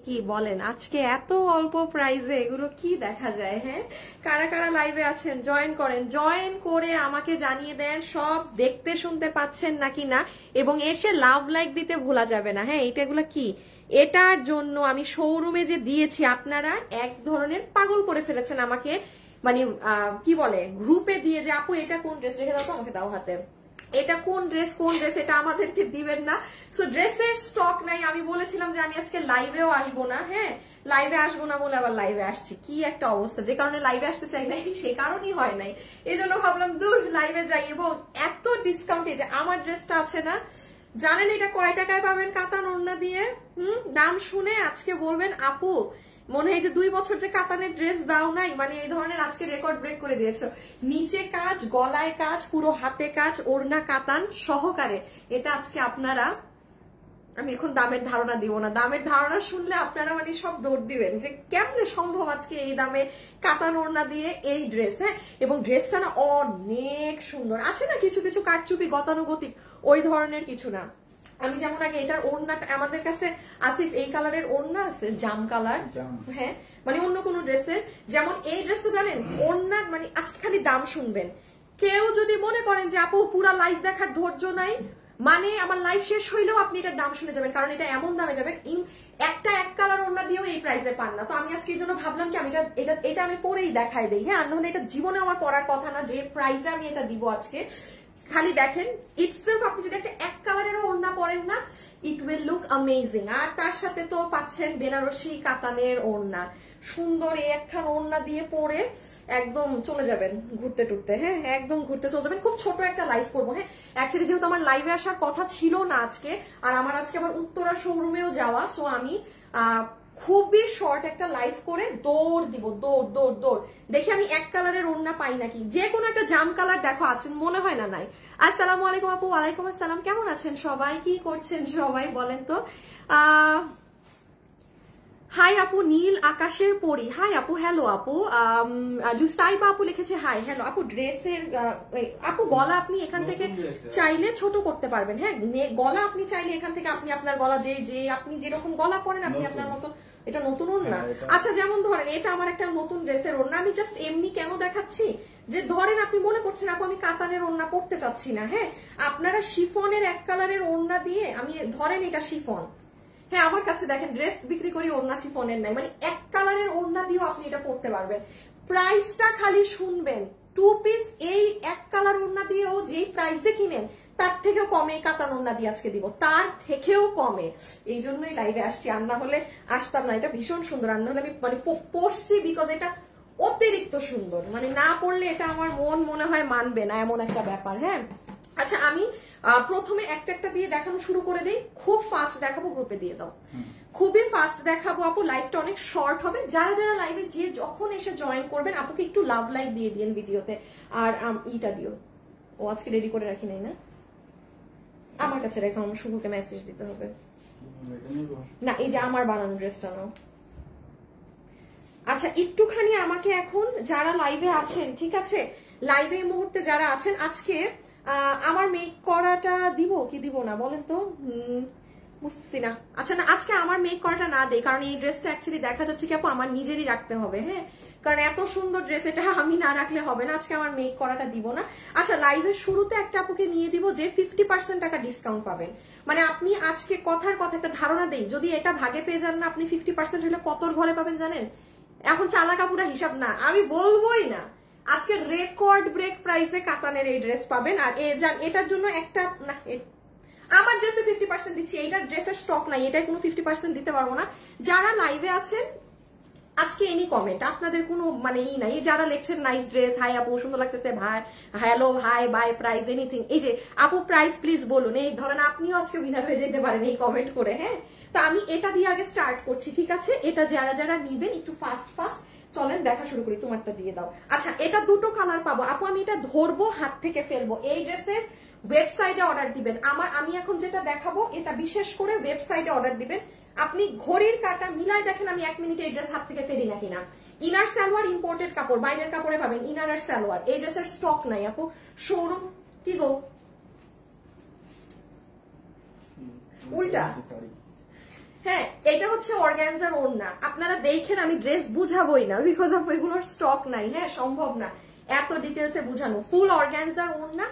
কি বলেন আজকে এত অল্প প্রাইসে এগুলো কি দেখা যায়? হ্যাঁ, কারা কারা লাইভে আছেন জয়েন করেন, জয়েন করে আমাকে জানিয়ে দেন সব দেখতে শুনতে পাচ্ছেন নাকি না, এবং এসে লাভ লাইক দিতে ভোলা যাবে না। হ্যাঁ, এটাগুলো কি, এটার জন্য আমি শোরুমে যে দিয়েছি আপনারা এক ধরনের পাগল করে ফেলেছেন আমাকে, মানে কি বলে গ্রুপে দিয়ে যে আপু এটা কোন ড্রেস, রেখে দাও তো, আমাকে দাও হাতে, এটা কোন ড্রেস এটা আমাদেরকে দিবেন না। সো ড্রেসের স্টক নাই। আমি বলেছিলাম যে আমি আজকে লাইভেও আসবো না, হ্যাঁ লাইভে আসবো না বলে আবার লাইভে আসছি, কি একটা অবস্থা। যে কারণে লাইভে আসতে চাই নাই সেই কারণই হয় নাই, এই জন্য ভাবলাম দূর লাইভে যাই। এবং এত ডিসকাউন্টে যে আমার ড্রেসটা আছে না, জানেন এটা কয় টাকায় পাবেন কাতান ওড়না দিয়ে? দাম শুনে আজকে বলবেন আপু মনে হয় যে 2 বছর যে কাতানের ড্রেস দাও নাই, মানে এই ধরনের আজকে রেকর্ড ব্রেক করে দিয়েছো। নিচে কাজ, গলায় কাজ, পুরো হাতে কাজ, ওড়না কাতান সহকারে। এটা আজকে আপনারা, আমি এখন দামের ধারণা দিব না, দামের ধারণা শুনলে আপনারা মানে সব দৌড় দিবেন যে কেমনে সম্ভব আজকে এই দামে কাতান ওড়না দিয়ে এই ড্রেস। হ্যাঁ, এবং ড্রেসটা না অনেক সুন্দর আছে না, কিছু কিছু কারচুপি গতানুগতিক ওই ধরনের কিছু না। আমি যেমন আগে এটার ওড়না, আমাদের কাছে আসিফ এই কালারের ওড়না আছে, জাম কালার, হ্যাঁ মানে অন্য কোন ড্রেসের যেমন এই ড্রেসটা জানেন ওড়নার, মানে আজকে খালি দাম শুনবেন। কেউ যদি মনে করেন যে আপু পুরা লাইভ দেখার ধৈর্য নাই, মানে আমার লাইভ শেষ হইলেও আপনি এটার দাম শুনে যাবেন, কারণ এটা এমন দামে যাবে একটা এক কালার ওড়না দিয়েও এই প্রাইসে পান না। তো আমি আজকে এই জন্য ভাবলাম কি আমি এটা আমি পরেই দেখাই দেই। হ্যাঁ, নাহলে এটা জীবনে আমার পরার কথা না যে প্রাইসে আমি এটা দিব আজকে। খালি দেখেন ইটসেলফ আপনি যদি একটা এক কালারেরও ওড়না পরেন না, ইট উইল লুক অ্যামেজিং। আর তার সাথে তো পাচ্ছেন বেনারসি কাতানের ওড়না, সুন্দর এই একখান ওড়না দিয়ে পরে একদম চলে যাবেন ঘুরতে টুরতে। হ্যাঁ, একদম ঘুরতে চলে যাবেন। খুব ছোট একটা লাইভ করবো। হ্যাঁ, অ্যাকচুয়ালি যেহেতু আমার লাইভে আসার কথা ছিল না আজকে, আর আমার আজকে আবার উত্তরা শোরুমেও যাওয়া, সো আমি খুবই শর্ট একটা লাইভ করে দৌড় দিব, দৌড় দেখি আমি এক কালারের ওড়না পাই নাকি। যে কোনো একটা জাম কালার দেখো আছেন মনে হয় না নাই। আসসালামু আলাইকুম আপু। ওয়ালাইকুম আসসালাম, কেমন আছেন সবাই, কি করছেন সবাই বলেন তো? হাই আপু, নীল আকাশের পরি, হাই আপু, হ্যালো আপু। লুসাইবা আপু লিখেছে হাই, হ্যালো আপু। ড্রেসের আপু গলা আপনি এখান থেকে চাইলে ছোট করতে পারবেন। হ্যাঁ, গলা আপনি চাইলে এখান থেকে আপনি আপনার গলা যে আপনি যেরকম গলা পরেন আপনি আপনার মতো। এটা নতুন ওড়না? আচ্ছা, যেমন ধরেন এটা আমার একটা নতুন ড্রেসের ওড়না, আমি জাস্ট এমনি কেন দেখাচ্ছি যে ধরেন আপনি মনে করছেন আপু আমি কাতানের ওড়না পরতে চাচ্ছি না। হ্যাঁ, আপনারা শিফনের এক কালারের ওড়না দিয়ে, আমি ধরেন এটা শিফন, হ্যাঁ আমার কাছে দেখেন ড্রেস বিক্রি করি ওড়না শিফনের নাই, মানে এক কালারের ওড়না দিয়েও আপনি এটা পরতে পারবেন। প্রাইসটা খালি শুনবেন, 2 পিস এই এক কালার ওড়না দিয়েও যেই প্রাইসে কিনেন তার থেকেও কমে কাতান ওড়না দিয়ে আজকে দিব, তার থেকেও কমে। এই জন্যই লাইভে আসছি, আর না হলে আসতাম না। এটা ভীষণ সুন্দর, আর না হলে আমি মানে পরছি বিকজ এটা অতিরিক্ত সুন্দর, মানে না পড়লে এটা আমার মনে হয় মানবে না, এমন একটা ব্যাপার। হ্যাঁ, আচ্ছা আমি প্রথমে একটা দিয়ে দেখানো শুরু করে দেই, খুব ফাস্ট দেখাবো, গ্রুপে দিয়ে দাও। খুবই ফাস্ট দেখাবো আপু, লাইভটা অনেক শর্ট হবে। যারা যারা লাইভে যে যখন এসে জয়েন করবেন আপুকে একটু লাভ লাইভ দিয়ে দিন ভিডিওতে, আর ইটা দিও। ও আজকে রেডি করে রাখি নাই না, আমার কাছে রেখো, আমার শুভকে মেসেজ দিতে হবে না। এই যে আমার বানানো ড্রেসটা নাও। আচ্ছা একটুখানি আমাকে এখন যারা লাইভে আছেন, ঠিক আছে লাইভে এই মুহূর্তে যারা আছেন, আজকে আমার মেক করাটা দিব কি দিব না বলেন তো? বুঝছি না। আচ্ছা না, আজকে আমার মেক করাটা না দেই, কারণ এই ড্রেসটা অ্যাকচুয়ালি দেখা যাচ্ছে কি আপু আমার নিজেরই রাখতে হবে। হ্যাঁ, কারণ এত সুন্দর ড্রেস এটা আমি না রাখলে হবে না। আজকে আমার মেক করাটা দিব না। আচ্ছা, লাইভের শুরুতে একটা আপুকে নিয়ে দিব যে 50% টাকা ডিসকাউন্ট পাবেন। মানে আপনি আজকে কথার কথা একটা ধারণা দেই, যদি এটা ভাগে পেয়ে যান না আপনি 50% হলে কতর ঘরে পাবেন জানেন? এখন চালা কাপুরা হিসাব না, আমি বলবোই না। আজকে রেকর্ড ব্রেক প্রাইসে কাতানের এই ড্রেস পাবেন। আর এটার জন্য একটা না, আমার ড্রেসে 50% দিচ্ছি, এইটার ড্রেসের স্টক নাই, এটাই কোনো 50% দিতে পারবো না। যারা লাইভে আছেন আজকে এনি কমেন্ট, আপনাদের কোনো মানে ই নাই। যারা লিখছেন নাইস ড্রেস, হাই আপু সুন্দর লাগতেছে, ভাই hello hi by price anything, এই যে আপু প্রাইস প্লিজ বলুন, এই ধরেন আপনিও আজকে উইনার হয়ে যেতে পারেন এই কমেন্ট করে। হ্যাঁ, তো আমি এটা দিয়ে আগে স্টার্ট করছি, ঠিক আছে? এটা যারা যারা নিবেন একটু ফাস্ট চলেন দেখা শুরু করি। তোমারটা দিয়ে দাও। আচ্ছা, এটা দুটো কালার পাবো আপু, আমি এটা ধরবো হাত থেকে ফেলবো। এই ড্রেসের ওয়েবসাইটে অর্ডার দিবেন। আমি এখন যেটা দেখাবো এটা বিশেষ করে ওয়েবসাইটে অর্ডার দিবেন। আপনি ঘড়ির কাঁটা মিলাই দেখেন আমি 1 মিনিটে এই ড্রেস হাত থেকে ফেলি না কিনা। ইনার সালোয়ার ইম্পোর্টেড কাপড়, বাইরের কাপড়ে পাবেন ইনার আর সালোয়ার। এই ড্রেসের স্টক নাই আপু, শোরুম কি গো উল্টা হ্যাঁ, এটা হচ্ছে অর্গানজার ওড়না। আপনারা দেখেন, আমি ড্রেস বুঝাবোই না, বিকজ অফ এগুলোর স্টক নাই। হ্যাঁ, সম্ভব না এত ডিটেলসে বুঝানো। ফুল অর্গানজার ওড়না,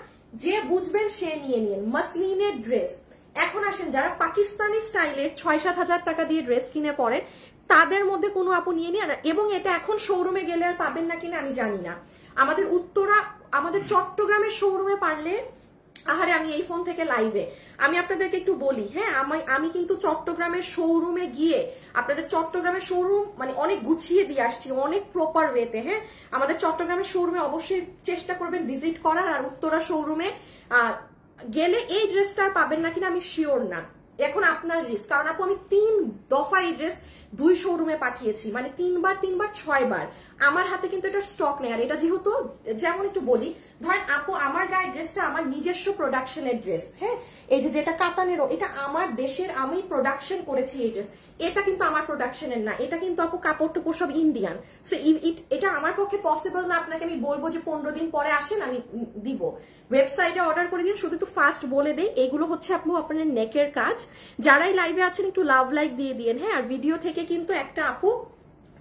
যে বুঝবেন সে নিয়ে নিন। মাসলিনের ড্রেস। এখন আসেন, যারা পাকিস্তানি স্টাইলের 6-7 হাজার টাকা দিয়ে ড্রেস কিনে পরে, তাদের মধ্যে কোনো আপু নিয়ে নিন। এবং এটা এখন শোরুমে গেলে আর পাবেন না কিনা আমি জানি না। আমাদের আমাদের চট্টগ্রামের শোরুমে পারলে, আহারে আমি এই ফোন থেকে লাইভে আমি আপনাদেরকে একটু বলি, হ্যাঁ, আমি কিন্তু চট্টগ্রামের শোরুমে গিয়ে আপনাদের চট্টগ্রামের শোরুম মানে অনেক গুছিয়ে দিয়ে আসছি, অনেক প্রপার ওয়েতে। হ্যাঁ, আমাদের চট্টগ্রামের শোরুমে অবশ্যই চেষ্টা করবেন ভিজিট করার। আর উত্তরা শোরুমে গেলে এই ড্রেসটা পাবেন না কিনা আমি শিওর না। এখন আপনার রিস্ক, কারণ আপু আমি 3 দফা এই ড্রেস 2 শোরুমে পাঠিয়েছি, মানে 3বার 6 বার। আমার হাতে কিন্তু এটা স্টক নেই। আর এটা যেহেতু, যেমন একটু বলি, ধরেন আপু আমার গায়ের ড্রেসটা আমার নিজস্ব প্রোডাকশনের ড্রেস। হ্যাঁ, এই যেটা কাতানেরও, এটা আমার দেশের, আমি প্রোডাকশন করেছি এই ড্রেস। এটা কিন্তু আমার প্রোডাকশনের না, এটা কিন্তু আপু কাপড় টুপড় সব ইন্ডিয়ান। সো এটা আমার পক্ষে পসিবল না আপনাকে আমি বলবো যে 15 দিন পরে আসেন আমি দিব। ওয়েবসাইটে অর্ডার করে দিন। শুধু একটু ফাস্ট বলে দেই, এগুলো হচ্ছে আপু আপনার নেকের কাজ। যারাই লাইভে আছেন একটু লাভ লাইক দিয়ে দিন। হ্যাঁ, আর ভিডিও থেকে কিন্তু একটা আপু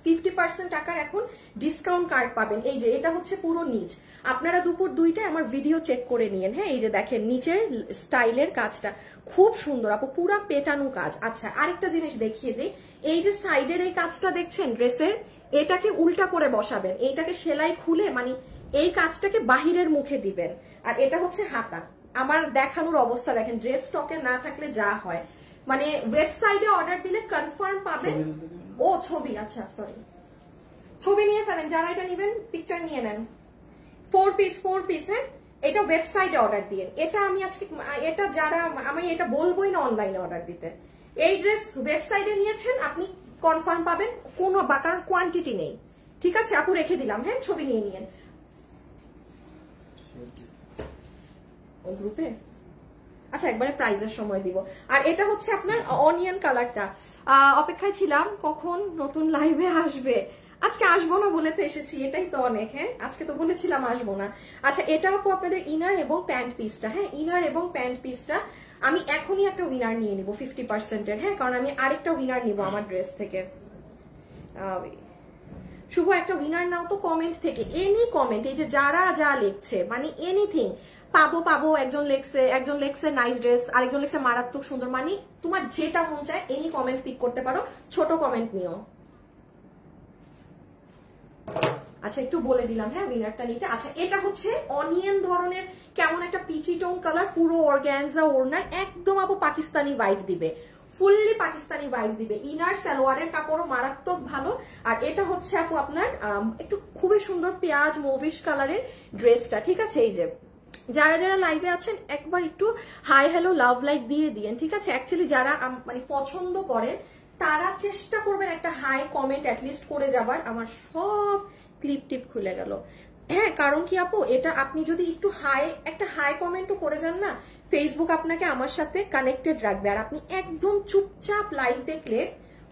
50% টাকার এখন ডিসকাউন্ট কার্ড পাবেন। এই যে এটা হচ্ছে পুরো নিচ, আপনারা দুপুর 2টায় আমার ভিডিও চেক করে নিয়েন। হ্যাঁ, এই যে দেখেন নিচের স্টাইলের কাজটা খুব সুন্দর আপু, পুরা পেটানো কাজ। আচ্ছা, আরেকটা জিনিস দেখিয়ে দিই, এই যে সাইডের এই কাজটা দেখছেন ড্রেসের, এটাকে উল্টা করে বসাবেন, এইটাকে সেলাই খুলে মানে এই কাজটাকে বাহিরের মুখে দিবেন। আর এটা হচ্ছে হাতা। আমার দেখানোর অবস্থা দেখেন, ড্রেস স্টকে না থাকলে যা হয়, মানে ওয়েবসাইটে অর্ডার দিলে কনফার্ম পাবেন। ও ছবি, আচ্ছা সরি, ছবি নিয়ে ফেলেন। যারা এটা নেবেন পিকচার নিয়ে নেন। 4 পিস। হ্যাঁ, এটা ওয়েবসাইটে অর্ডার দিয়ে, এটা আমি আজকে, এটা যারা, আমি এটা বলবোই না অনলাইনে অর্ডার দিতে। এই ড্রেস ওয়েবসাইটে নিয়েছেন আপনি কনফার্ম পাবেন, কোনো কারণ কোয়ান্টিটি নেই। ঠিক আছে আপু, রেখে দিলাম। হ্যাঁ, ছবি নিয়ে নিয়েন ও গ্রুপে। আচ্ছা, একবারে প্রাইজের সময় দিব। আর এটা হচ্ছে আপনার অনিয়ন কালারটা। অপেক্ষায় ছিলাম কখন নতুন লাইভে আসবে। আজকে আসবো না বলে তো এসেছি, এটাই তো অনেক। হ্যাঁ, আজকে তো বলেছিলাম আসবো না। আচ্ছা, এটা আপু আপনাদের ইনার এবং প্যান্ট পিসটা। হ্যাঁ, ইনার এবং প্যান্ট পিসটা আমি এখনই একটা উইনার নিয়ে নিব 50%-এর। হ্যাঁ, কারণ আমি আরেকটা উইনার নিব আমার ড্রেস থেকে। শুভ একটা উইনার নাও তো কমেন্ট থেকে, এনি কমেন্ট, এই যে যারা যা লিখছে মানে এনিথিং পাবো। একজন লেখছে নাইস ড্রেস, আরেকজন লেখছে মারাত্মক সুন্দর, মানে তোমার যেটা মন চায় এনি কমেন্ট পিক করতে পারো, ছোট কমেন্ট নিও। আচ্ছা, একটু বলে দিলাম হ্যাঁ উইনারটা নিতে। আচ্ছা, এটা হচ্ছে অনিয়ন ধরনের কেমন একটা পিচি টোন কালার, পুরো অর্গানজা ওড়নার, একদম আপু পাকিস্তানি ভাইব দিবে, ফুললি পাকিস্তানি ভাইব দিবে। ইনার সালোয়ারের কাপড়ও মারাত্মক ভালো। আর এটা হচ্ছে আপু আপনার একটু খুবই সুন্দর পেঁয়াজ মৌবিশ কালারের ড্রেসটা। ঠিক আছে, এই যে যারা যারা লাইভে আছেন একবার একটু হাই হ্যালো লাভ লাইক দিয়ে দিয়েন। ঠিক আছে, অ্যাকচুয়ালি যারা মানে পছন্দ করেন তারা চেষ্টা করবেন একটা হাই কমেন্ট অ্যাটলিস্ট করে যাবার। আমার সব ক্লিপ টিপ খুলে গেল। হ্যাঁ, কারণ কি আপু, এটা আপনি যদি একটু একটা হাই কমেন্টও করে যান না, ফেসবুক আপনাকে আমার সাথে কানেক্টেড রাখবে। আর আপনি একদম চুপচাপ লাইভ দেখলে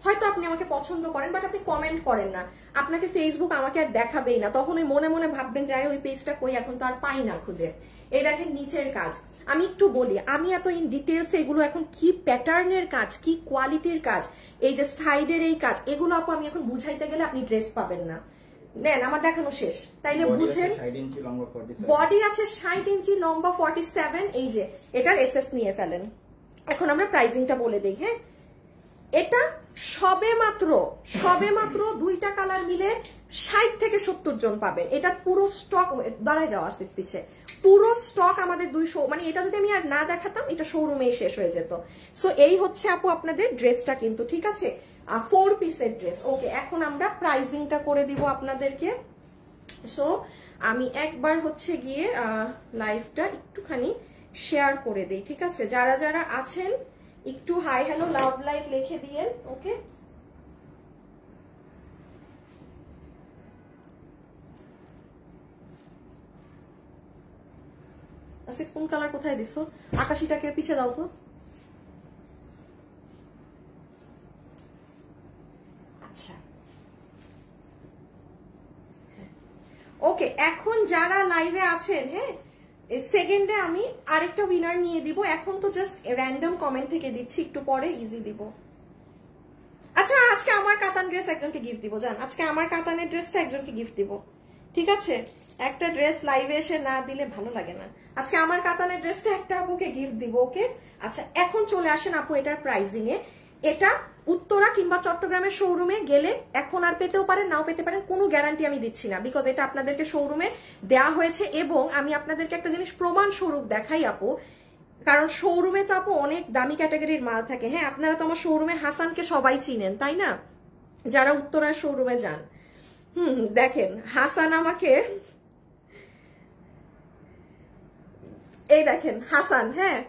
হয়তো আপনি আমাকে পছন্দ করেন, বাট আপনি কমেন্ট করেন না, আপনাকে ফেসবুক আমাকে আর দেখাবেই না। তখন ওই মনে মনে ভাববেন যে ওই পেজটা কই, এখন তো আর পাই না খুঁজে। এই দেখেন নিচের কাজ, আমি একটু বলি, আমি এত ইন ডিটেলস এগুলো এখন কি প্যাটার্নের কাজ, কি কোয়ালিটির কাজ, এই যে সাইডের এই কাজ, এগুলো আপু আমি এখন বুঝাইতে গেলে আপনি ড্রেস পাবেন না। নেন, আমার দেখানো শেষ, তাইলে বুঝেন। বডি আছে 60 ইঞ্চি, লম্বা 47। এই যে এটার এসএস নিয়ে ফেলেন। এখন আমরা প্রাইসিংটা বলে দিই। হ্যাঁ, এটা সবে মাত্র 2টা কালার মিলে 60 থেকে 70 জন পাবে। এটা পুরো স্টক দাঁড়ায় যাওয়ার পিছে পুরো স্টক আমাদের 200, মানে এটা যদি আমি আর না দেখাতাম এটা শোরুমেই শেষ হয়ে যেত। সো এই হচ্ছে আপু আপনাদের ড্রেসটা কিন্তু। ঠিক আছে, 4 পিসের ড্রেস। ওকে, এখন আমরা প্রাইসিংটা করে দিব আপনাদেরকে। সো আমি একবার হচ্ছে গিয়ে লাইভটা একটুখানি শেয়ার করে দিই। ঠিক আছে, যারা যারা আছেন একটু হাই হ্যালো লাভ লাইক লিখে দিয়েন। ওকে, আচ্ছা কোন কালার কোথায় দিছো? আকাশিটাকে পিছে দাও তো। আচ্ছা, ওকে, এখন যারা লাইভে আছেন, হ্যাঁ সেকেন্ডে আমি আরেকটা উইনার নিয়ে দিব। এখন তো জাস্ট র্যান্ডম কমেন্ট থেকে দিচ্ছি, একটু পরে ইজি দিব। আজকে আমার কাতান ড্রেস একজনকে গিফট দিব, জান আজকে আমার কাতানের ড্রেসটা একজনকে গিফট দিব, ঠিক আছে? একটা ড্রেস লাইভে এসে না দিলে ভালো লাগে না। আজকে আমার কাতানের ড্রেসটা একটা আপুকে গিফট দিব, ওকে? আচ্ছা এখন চলে আসেন আপু এটার প্রাইসিং এ। এটা উত্তরা কিংবা চট্টগ্রামের শোরুমে গেলে এখন আর পেতেও পারেন, নাও পেতে পারেন, কোনো গ্যারান্টি আমি দিচ্ছি না, বিকজ এটা আপনাদেরকে শোরুমে দেওয়া হয়েছে। এবং আমি আপনাদেরকে একটা জিনিস প্রমাণ স্বরূপ দেখাই আপু, কারণ শোরুমে তো আপু অনেক দামি ক্যাটাগরির মাল থাকে। হ্যাঁ, আপনারা তো আমার শোরুমে হাসানকে সবাই চিনেন, তাই না? যারা উত্তরার শোরুমে যান। দেখেন হাসান আমাকে, এই দেখেন হাসান, হ্যাঁ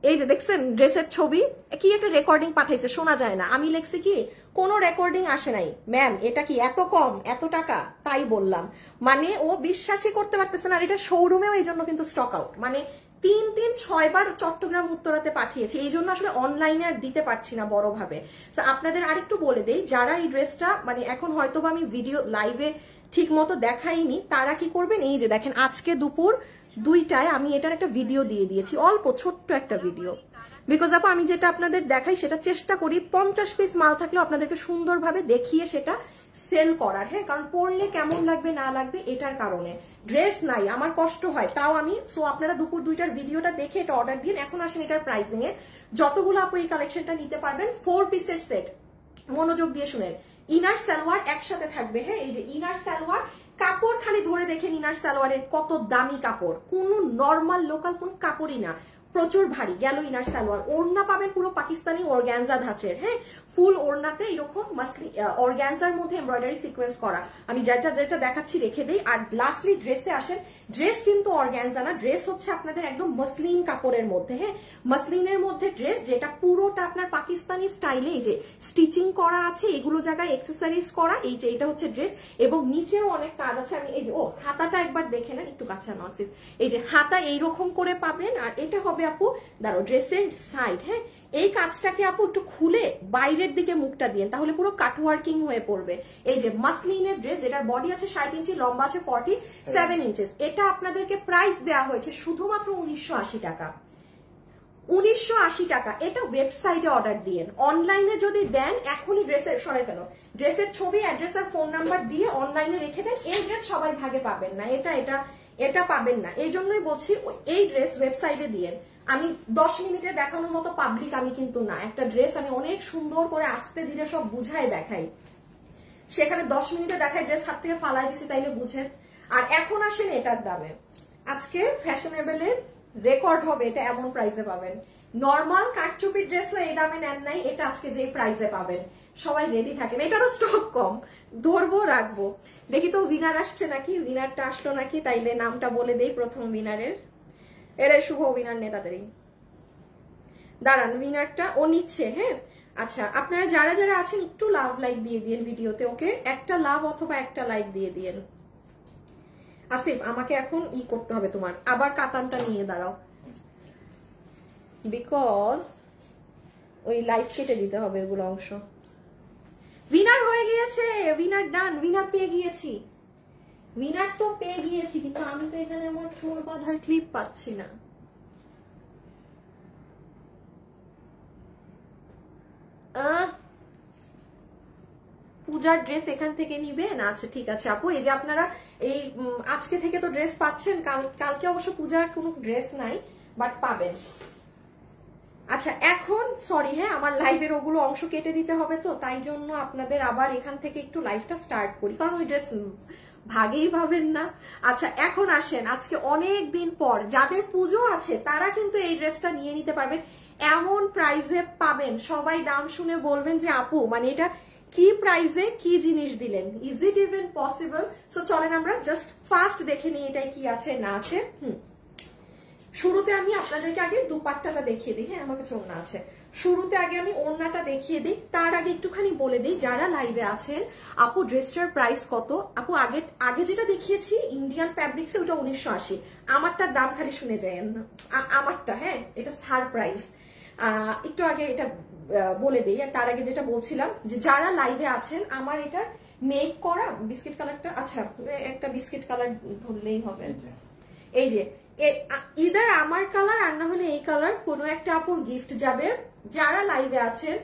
এই যে দেখছেন ড্রেসের ছবি, কি একটা রেকর্ডিং পাঠাইছে, শোনা যায় না। আমি লিখছি কি কোনো রেকর্ডিং আসে নাই ম্যাম, এটা কি এত কম, এত টাকা? তাই বললাম, মানে ও বিশ্বাসই করতে পারতেছে না। আর এটা শোরুমেও এই জন্য কিন্তু স্টক আউট, মানে 3-6 বার চট্টগ্রাম উত্তরাতে পাঠিয়েছি, এই জন্য আসলে অনলাইনে আর দিতে পারছি না বড়ভাবে। তো আপনাদের আরেকটু বলে দেই, যারা এই ড্রেসটা মানে এখন হয়তো আমি ভিডিও লাইভে ঠিক মতো দেখাইনি, তারা কি করবেন, এই যে দেখেন আজকে দুপুর 2টায় আমি এটার একটা ভিডিও দিয়ে দিয়েছি, অল্প ছোট্ট একটা ভিডিও। বিকজ আপু আমি যেটা আপনাদের দেখাই সেটা চেষ্টা করি 50 পিস মাল থাকলেও আপনাদেরকে সুন্দরভাবে দেখিয়ে সেটা সেল করার। হ্যাঁ, কারণ পরলে কেমন লাগবে না লাগবে এটার কারণে ড্রেস নাই, আমার কষ্ট হয়, তাও আমি। সো আপনারা দুপুর 2টার ভিডিওটা দেখে এটা অর্ডার দিন। এখন আসেন এটার প্রাইসিং এ। যতগুলো আপু এই কালেকশনটা নিতে পারবেন, 4 পিসের সেট, মনোযোগ দিয়ে শুনেন। ইনার সালোয়ার একসাথে থাকবে। হ্যাঁ, এই যে ইনার সালোয়ার, কাপড় খালি ধরে দেখেন ইনার সালোয়ারের কত দামি কাপড়, কোনো নর্মাল লোকাল কোন কাপড়ই না, প্রচুর ভারী গেল ইনার সালোয়ার। ওড়না পাবেন পুরো পাকিস্তানি অর্গানজা ধাঁচের। হ্যাঁ, ফুল ওড়নাতে এরকম অর্গানজার মধ্যে এমব্রয়ডারি সিকোয়েন্স করা। আমি যেটা যেটা দেখাচ্ছি রেখে দেই। আর লাস্টলি ড্রেসে আসেন, ড্রেস কিন্তু অর্গানজা না, ড্রেস হচ্ছে আপনাদের একদম মসলিন কাপড়ের মধ্যে। হ্যাঁ, মসলিনের মধ্যে ড্রেস, যেটা পুরোটা আপনার পাকিস্তানি স্টাইলে এই যে স্টিচিং করা আছে, এগুলো জায়গায় এক্সেসরিজ করা। এই যে এটা হচ্ছে ড্রেস, এবং নিচেও অনেক কাজ আছে। আমি এই যে হাতাটা একবার দেখে নেন, একটু কাছে নসিব, এই যে হাতা এইরকম করে পাবেন। আর এটা হবে আপু দাঁড়ো ড্রেসের সাইড। হ্যাঁ, এই কাজটাকে আপু একটু খুলে বাইরের দিকে মুখটা দিয়ে, তাহলে পুরো কাটওয়ার্কিং হয়ে পড়বে। এই যে মাসলিনের ড্রেস, এটার বডি আছে 60 ইঞ্চি, লম্বা আছে 47 ইঞ্চেস। এটা আপনাদেরকে প্রাইস দেওয়া হয়েছে শুধুমাত্র 1980 টাকা। 1980 টাকা। এটা ওয়েবসাইটে অর্ডার দিয়েন, অনলাইনে যদি দেন এখনই ড্রেসের সরাই ফেলো, ড্রেসের ছবি, অ্যাড্রেস আর ফোন নাম্বার দিয়ে অনলাইনে রেখে দেন। এই ড্রেস সবাই ভাগে পাবেন না, এটা পাবেন না। এই জন্যই বলছি এই ড্রেস ওয়েবসাইটে দিয়েন। আমি 10 মিনিটে দেখানোর মতো পাবলিক আমি কিন্তু না। একটা ড্রেস আমি অনেক সুন্দর করে আস্তে ধীরে সব বুঝায় দেখাই, সেখানে 10 মিনিটে দেখাই ড্রেস হাত থেকে ফালাই দিছি, তাইলে বুঝেন। আর এখন আসেন এটার দামে। আজকে ফ্যাশনেবলের রেকর্ড হবে, এটা এমন প্রাইসে পাবেন। নর্মাল কাটচুপি ড্রেসও এই দামে নেন নাই, এটা আজকে যে প্রাইসে পাবেন। সবাই রেডি থাকেন, এটারও স্টক কম, ধরবো রাখবো। দেখি তো উইনার আসছে নাকি, উইনারটা আসলো নাকি, তাইলে নামটা বলে দেই প্রথম উইনারের। এরা শুভ উইনার নেতাদেরই, দাঁড়ান উইনারটা ও নিচ্ছে। হ্যাঁ, আচ্ছা আপনারা যারা যারা আছেন একটু লাভ লাইক দিয়ে দিন ভিডিওতে, ওকে? একটা লাভ অথবা একটা লাইক দিয়ে দিন। আসিফ আমাকে এখন করতে হবে, তোমার আবার কাতানটা নিয়ে দাঁড়াও, বিকজ ওই লাইভ কেটে দিতে হবে এগুলো অংশ। উইনার হয়ে গিয়েছে, উইনার ডান, উইনার পেয়ে গিয়েছি, উইনার তো পেয়ে গিয়েছি, কিন্তু আমি তো এখানে আমার চুল বাঁধার ক্লিপ পাচ্ছি না। পূজার ড্রেস এখান থেকে নিবেন? আচ্ছা ঠিক আছে আপু, এই যে আপনারা এই আজকে থেকে তো ড্রেস পাচ্ছেন, কালকে অবশ্য পূজার কোনো ড্রেস নাই, বাট পাবেন। আচ্ছা এখন সরি, হ্যাঁ আমার লাইভের ওগুলো অংশ কেটে দিতে হবে, তো তাই জন্য আপনাদের আবার এখান থেকে একটু লাইভটা স্টার্ট করি, কারণ ওই ড্রেস ভাগেই পাবেন না। আচ্ছা এখন আসেন, আজকে অনেক দিন পর যাদের পুজো আছে তারা কিন্তু এই ড্রেসটা নিয়ে নিতে পারবেন, এমন প্রাইসে পাবেন। সবাই দাম শুনে বলবেন যে আপু মানে এটা কি প্রাইসে কি জিনিস দিলেন, is it even possible? So চলেন আমরা জাস্ট ফার্স্ট দেখে নিই এটাই কি আছে না আছে। শুরুতে আমি আপনাদেরকে আগে দুপাট্টাটা দেখিয়ে দিই। হ্যাঁ, আমার কাছে ওড়না আছে। শুরুতে আগে আমি ওড়নাটা দেখিয়ে দিই, তার আগে একটুখানি বলে দিই যারা লাইভে আছেন আপু ড্রেসটার প্রাইস কত। আপু আগে যেটা দেখিয়েছি ইন্ডিয়ান ফ্যাব্রিক্সে, ওটা 1980। আমারটার দাম খালি শুনে যায়েন না, আমারটা হ্যাঁ এটা সারপ্রাইজ। একটু আগে এটা বলে দিই। আর তার আগে যেটা বলছিলাম যে যারা লাইভে আছেন, আমার এটা মেক করা বিস্কিট কালারটা, আচ্ছা একটা বিস্কিট কালার ধরলেই হবে। এই যে ইদার আমার কালার আর না হলে এই কালার, কোনো একটা আপুর গিফট যাবে। যারা লাইভে আছেন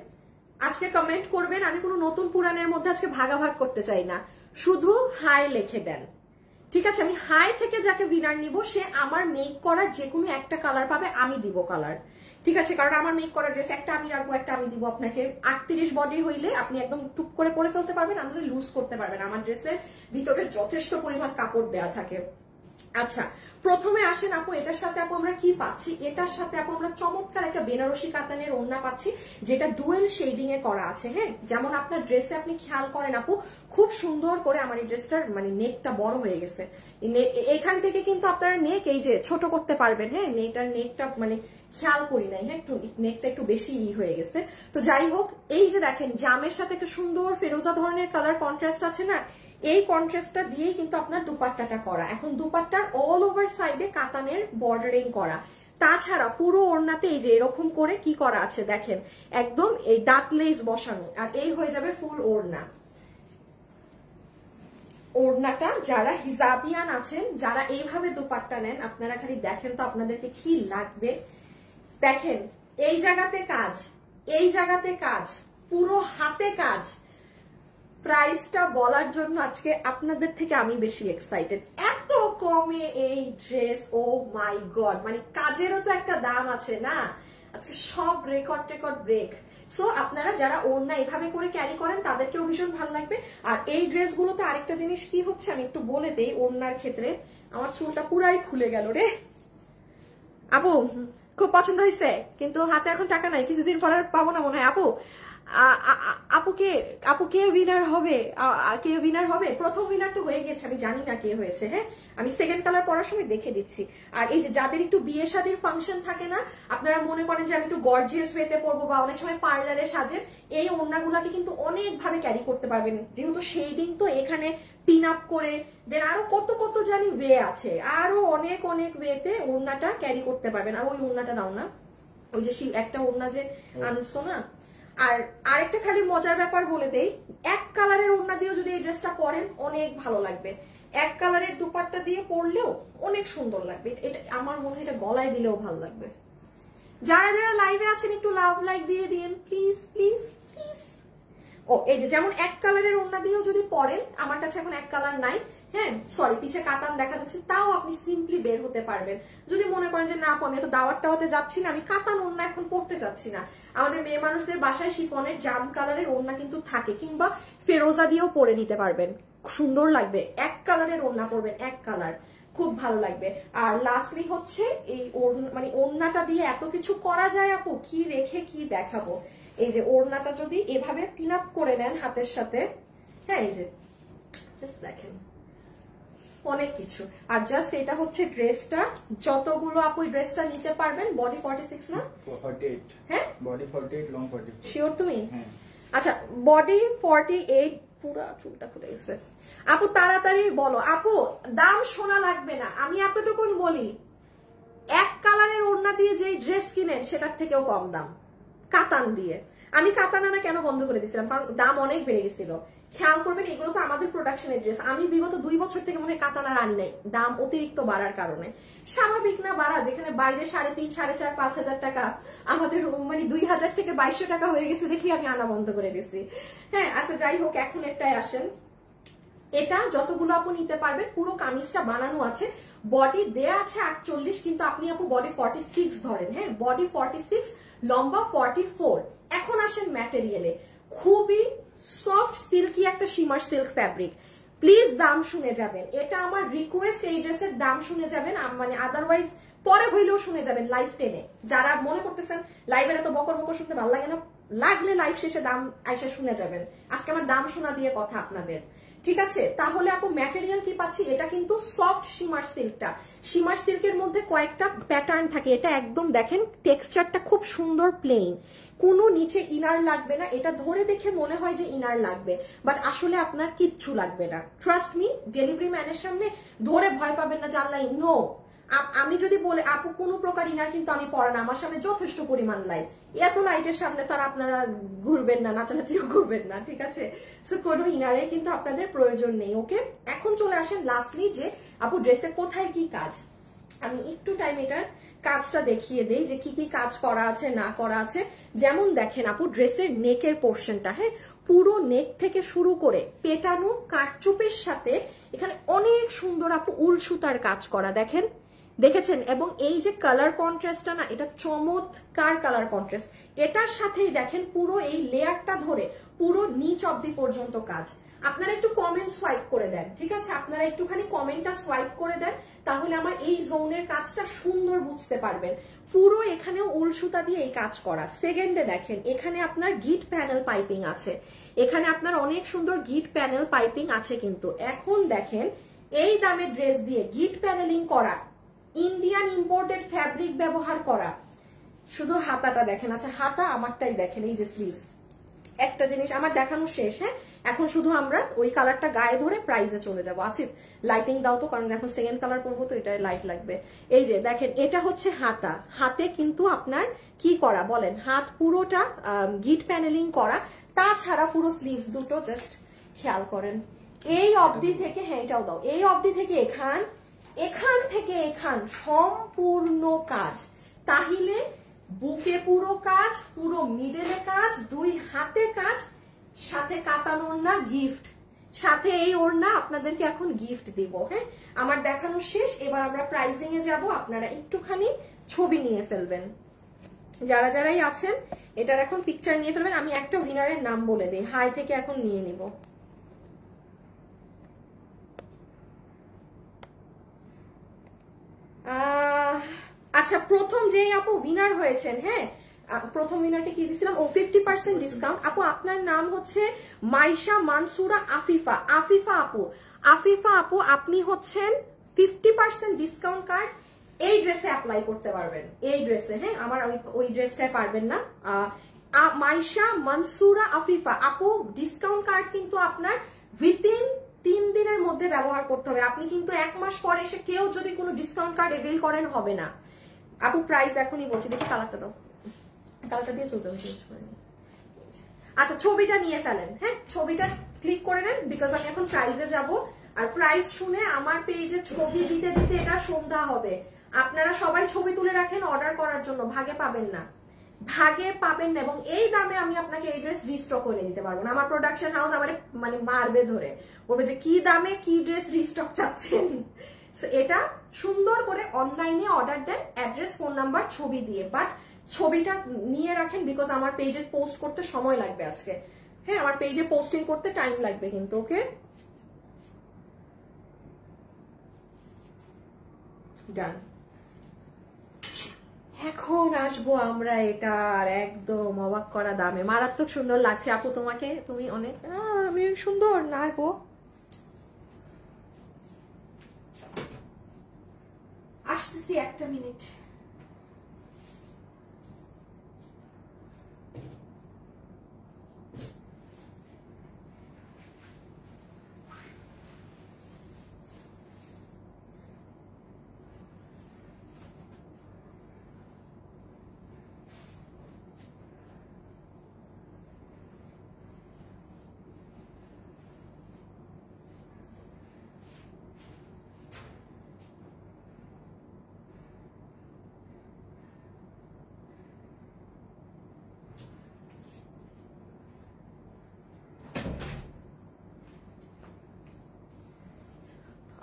আজকে কমেন্ট করবেন, আমি কোনো নতুন পুরানের মধ্যে আজকে ভাগাভাগ করতে চাই না, শুধু হাই লিখে দেন, ঠিক আছে? আমি হাই থেকে যাকে উইনার নিব সে আমার মেক করার যে কোনো একটা কালার পাবে, আমি দিব কালার, ঠিক আছে? কারণ আমার মেক করার ড্রেস একটা আমি রাখবো, একটা আমি দিব আপনাকে। 38 বডি হইলে আপনি একদম টুক করে পরে ফেলতে পারবেন, আপনি লুজ করতে পারবেন, আমার ড্রেসের ভিতরে যথেষ্ট পরিমাণ কাপড় দেওয়া থাকে। আচ্ছা, প্রথমে আসেন আপু, এটার সাথে আপু আমরা কি পাচ্ছি? এটার সাথে আপু আমরা চমৎকার একটা বেনারসি কাতানের ওড়না পাচ্ছি, যেটা ডুয়েল শেডিং এ করা আছে। হ্যাঁ, যেমন আপনার ড্রেসে আপনি খেয়াল করেন আপু, খুব সুন্দর করে আমার এই ড্রেসটার মানে নেকটা বড় হয়ে গেছে। এখান থেকে কিন্তু আপনারা নেক এই যে ছোট করতে পারবেন। হ্যাঁ, নেকটা মানে খেয়াল করি নাই, হ্যাঁ, একটু নেকটা একটু বেশি হয়ে গেছে। তো যাই হোক, এই যে দেখেন জামের সাথে একটা সুন্দর ফেরোজা ধরনের কালার কন্ট্রাস্ট আছে না, এই কন্ট্রাস্টটা দিয়েই কিন্তু আপনার দুপাট্টাটা করা। এখন দুপাট্টার অল ওভার সাইডে কাতানের বর্ডারিং করা, তাছাড়া পুরো ওড়নাতে এই যে এরকম করে কি করা আছে দেখেন, একদম এই ডাট লেস বসানো, আর এই হয়ে যাবে ফুল ওড়না। ওড়নাটা যারা হিজাবিয়ান আছেন, যারা এইভাবে দুপাট্টা নেন, আপনারা খালি দেখেন তো আপনাদেরকে কি লাগবে। দেখেন এই জায়গাতে কাজ, এই জায়গাতে কাজ, পুরো হাতে কাজ। প্রাইসটা বলার জন্য আজকে আপনাদের থেকে আমি বেশি এক্সাইটেড। এত কমে এই ড্রেস, ও মাই গড, মানে কাজেরও তো একটা দাম আছে না। আজকে সব রেকর্ড ব্রেক। সো আপনারা যারা ওড়না এভাবে করে ক্যারি করেন তাদেরকেও ভীষণ ভালো লাগবে। আর এই ড্রেসগুলোতে আরেকটা জিনিস কি হচ্ছে আমি একটু বলে দেই। ওড়নার ক্ষেত্রে আমার চুলটা পুরাই খুলে গেল রে আপু, খুব পছন্দ হয়েছে, কিন্তু হাতে এখন টাকা নাই, কিছুদিন পর পাবো না মনে হয়। আপু কে উইনার হবে? কে উইনার হবে? প্রথম উইনার তো হয়ে গেছে, আমি জানি না কে হয়েছে। হ্যাঁ, আমি সেকেন্ড কালার পরার সময় দেখে দিচ্ছি। আর এই যে যাদের একটু বিয়ে শাদীর ফাংশন থাকে না, আপনারা মনে করেন যে আমি একটু গর্জিয়াস ওয়েতে পরবো বা অনেক সময় পার্লারে সাজেন, এই ওড়নাগুলাকে কিন্তু অনেক ভাবে ক্যারি করতে পারবেন, যেহেতু শেডিং তো এখানে পিন আপ করে দেন, আরো কত জানি ওয়ে আছে, আরো অনেক ওয়েতে ওড়নাটা ক্যারি করতে পারবেন। আর ওই ওড়নাটা দাও না, ওই যে একটা ওড়না যে আনছো না। আর আরেকটা খালি মজার ব্যাপার বলে দেই, এক কালারের ওড়না দিয়েও যদি এই ড্রেসটা পরেন অনেক ভালো লাগবে, এক কালারের দুপাট্টা দিয়ে পরলেও অনেক সুন্দর লাগবে। এটা আমার মনে হয় এটা গলায় দিলেও ভালো লাগবে। যারা যারা লাইভে আছেন একটু লাভ লাইক দিয়ে দিন প্লিজ প্লিজ প্লিজ। ও এই যে যেমন এক কালারের ওড়না দিয়েও যদি পরেন, আমার কাছে এখন এক কালার নাই, হ্যাঁ সরি পিছে কাতান দেখা যাচ্ছে, তাও আপনি সিম্পলি বের হতে পারবেন। যদি মনে করেন যে না আমি তো দাওয়াতটা হতে যাচ্ছি না, আমি কাতান ওড়না এখন পরতে যাচ্ছি না, আমাদের মেয়ে মানুষদের বাসায় শিফনের জাম কালারের ওড়না কিন্তু থাকে, কিংবা ফেরোজা দিয়েও পরে নিতে পারবেন, সুন্দর লাগবে। এক কালারের ওড়না পরবেন, এক কালার, খুব ভালো লাগবে। আর লাস্টলি হচ্ছে এই মানে ওড়নাটা দিয়ে এত কিছু করা যায় আপু, কি রেখে কি দেখাবো। এই যে ওড়নাটা যদি এভাবে পিন আপ করে নেন হাতের সাথে, হ্যাঁ এই যে জাস্ট দেখেন অনেক কিছু। আর জাস্ট এটা হচ্ছে ড্রেসটা, যতগুলো আপু ড্রেসটা নিতে পারবেন। বডি 46 না 48? হ্যাঁ, বডি 48, লং 44। শিওর তুমি? হ্যাঁ। আচ্ছা, বডি 48, পুরো চুলটা খুলে গেছে। আপু তাড়াতাড়ি বলো আপু, দাম শোনা লাগবে না, আমি এতটুকুন বলি, এক কালারের ওড়না দিয়ে যে ড্রেস কিনেন সেটার থেকেও কম দাম কাতান দিয়ে। আমি কাতান আনা কেন বন্ধ করে দিয়েছিলাম, কারণ দাম অনেক বেড়ে গেছিল। খেয়াল করবেন এগুলো তো আমাদের প্রোডাকশনের ড্রেস, আমি বিগত 2 বছর থেকে মনে হয় কাতান আর আনি নাই, দাম অতিরিক্ত বাড়ার কারণে। স্বাভাবিক না বাড়া, যেখানে বাইরে 3.5, 4.5, 5,000 টাকা, আমাদের মানে 2,000 থেকে 2,200 টাকা হয়ে গেছে দেখি আমি আনা বন্ধ করে দিছি। হ্যাঁ আচ্ছা যাই হোক, এখন এটাই আসেন। এটা যতগুলো আপু নিতে পারবেন, পুরো কামিজটা বানানো আছে, বডি দেয়া আছে 48, কিন্তু আপনি আপু বডি 46 ধরেন। হ্যাঁ, বডি 46, লম্বা 44। এখন আসেন ম্যাটেরিয়ালে, খুবই সফট সিল্কি একটা শিমার সিল্ক ফ্যাব্রিক। প্লিজ দাম শুনে যাবেন, এটা আমার রিকোয়েস্ট, এই ড্রেসের দাম শুনে যাবেন, মানে আদারওয়াইজ পরে হইলেও শুনে যাবেন লাইভ টেনে। যারা মনে করতেছেন লাইভের এত বকর বকর শুনতে ভালো লাগে না, লাগলে লাইভ শেষে দাম আইসা শুনে যাবেন। আজকে আমার দাম শোনা দিয়ে কথা আপনাদের, ঠিক আছে? তাহলে আপু ম্যাটেরিয়াল কি পাচ্ছি, এটা কিন্তু সফট শিমার সিল্কটা, শিমার সিল্কের মধ্যে কয়েকটা প্যাটার্ন থাকে। এটা একদম দেখেন টেক্সচারটা খুব সুন্দর প্লেন, কোনো নিচে ইনার লাগবে না। এটা ধরে দেখে মনে হয় যে ইনার লাগবে, বাট আসলে আপনার কিচ্ছু লাগবে না। ট্রাস্ট মি, ডেলিভারি ম্যানের সামনে ধরে ভয় পাবেন না জানলাই নো। আমি যদি বলে আপু কোনো প্রকার ইনার কিন্তু আমি পরা না, আমার সামনে যথেষ্ট পরিমাণ লাইট, এত লাইটের সামনে তো আর আপনারা ঘুরবেন না, নাচানাচিও ঘুরবেন না, ঠিক আছে? সো কোনো ইনারের কিন্তু আপনাদের প্রয়োজন নেই। ওকে, এখন চলে আসেন লাস্টলি যে আপু ড্রেসে কোথায় কি কাজ। আমি একটু টাইম এটার কাজটা দেখিয়ে দেই যে কি কি কাজ করা আছে না করা আছে। যেমন দেখেন আপু ড্রেসের নেকের পোর্শনটা, হ্যাঁ, পুরো নেক থেকে শুরু করে পেটানো কাটচুপের সাথে এখানে অনেক সুন্দর আপু উল সুতার কাজ করা, দেখেন, দেখেছেন? এবং এই যে কালার কন্ট্রাস্টটা না, এটা চমৎকার কালার কন্ট্রাস্ট। এটার সাথেই দেখেন পুরো এই লেয়ারটা ধরে পুরো নিচ অবধি পর্যন্ত কাজ। আপনারা একটু কমেন্ট সোয়াইপ করে দেন, ঠিক আছে? আপনারা একটুখানি কমেন্টটা সোয়াইপ করে দেন, তাহলে আমার এই জোনের কাজটা সুন্দর বুঝতে পারবেন। পুরো এখানেও উল সুতা দিয়ে এই কাজ করা। সেকেন্ডে দেখেন এখানে আপনার গিট প্যানেল পাইপিং আছে, এখানে আপনার অনেক সুন্দর গিট প্যানেল পাইপিং আছে। কিন্তু এখন দেখেন এই দামের ড্রেস দিয়ে গিট প্যানেলিং করা, ইন্ডিয়ান ইম্পোর্টেড ফ্যাব্রিক ব্যবহার করা, শুধু হাতাটা দেখেন। আচ্ছা হাতা আমারটাই দেখেন, এই যে স্লিভস। একটা জিনিস আমার দেখানো শেষ, হ্যাঁ, এখন শুধু আমরা ওই কালারটা গায়ে ধরে প্রাইজে চলে যাবো। আসিফ লাইটিং দাও তো, কারণ এখন সেকেন্ড কালার পরবো তো এটা লাইট লাগবে। এই যে দেখেন এটা হচ্ছে হাতা, হাতে কিন্তু আপনার কি করা বলেন, হাত পুরোটা গিট প্যানেলিং করা। তাছাড়া পুরো স্লিভস দুটো জাস্ট খেয়াল করেন এই অবধি থেকে, হ্যাঁ এটাও দাও, এই অবধি থেকে এখান থেকে এখান সম্পূর্ণ কাজ। তাহলে বুকে পুরো কাজ, পুরো মিডলে কাজ, দুই হাতে কাজ, সাথে কাতান ওড়না গিফট, সাথে এই ওড়না আপনাদেরকে এখন গিফট দিব। হ্যাঁ আমার দেখানো শেষ, এবার আমরা প্রাইজিং এ যাব। আপনারা একটুখানি ছবি নিয়ে ফেলবেন, যারা যারাই আছেন এটার এখন পিকচার নিয়ে ফেলবেন। আমি একটা উইনারের নাম বলে দিই, হাই থেকে এখন নিয়ে নিব। আচ্ছা প্রথম যেই আপু উইনার হয়েছেন, হ্যাঁ প্রথম উইনারকে কি দিয়েছিলাম, ও 50% ডিসকাউন্ট। আপু আপনার নাম হচ্ছে মাইশা মানসুরা আফিফা। আফিফা আপু আপনি হচ্ছেন 50% ডিসকাউন্ট কার্ড এই ড্রেসে অ্যাপ্লাই করতে পারবেন, এই ড্রেসে। হ্যাঁ আমার ওই ড্রেসটায় পারবেন না। মাইশা মানসুরা আফিফা আপু ডিসকাউন্ট কার্ড কিন্তু আপনার উইদিন 3 দিনের মধ্যে ব্যবহার করতে হবে। আপনি কিন্তু 1 মাস পরে এসে কেউ যদি কোনো ডিসকাউন্ট কার্ড এভেল করেন হবে না। আপু প্রাইস এখনই বলছি, দেখি কালারটা দাও, কালারটা দিয়ে চলতে হবে। আচ্ছা ছবিটা নিয়ে ফেলেন, হ্যাঁ ছবিটা ক্লিক করে নেন, বিকজ আমি এখন প্রাইজে যাব। আর প্রাইস শুনে আমার পেজে ছবি দিতে দিতে এটা সন্ধ্যা হবে। আপনারা সবাই ছবি তুলে রাখেন অর্ডার করার জন্য, ভাগে পাবেন না, ভাগে পাবেন না। এবং এই দামে আমি আপনাকে এই ড্রেস রিস্টক করে দিতে পারবো না। আমার প্রোডাকশন হাউস আমার মানে মারবে ধরে, বলবে যে কি দামে কি ড্রেস রিস্টক চাচ্ছেন। এটা সুন্দর করে অনলাইনে অর্ডার দেন, অ্যাড্রেস, ফোন নাম্বার, ছবি দিয়ে। বাট ছবিটা নিয়ে রাখেন, বিকজ আমার পেজে পোস্ট করতে সময় লাগবে আজকে। হ্যাঁ আমার পেজে পোস্টিং করতে টাইম লাগবে কিন্তু। ওকে ডান। এখন আসবো আমরা এটার একদম অবাক করা দামে। মারাত্মক সুন্দর লাগছে আপু তোমাকে, তুমি অনেক আমি সুন্দর না গো। আসতেছি একটা মিনিট।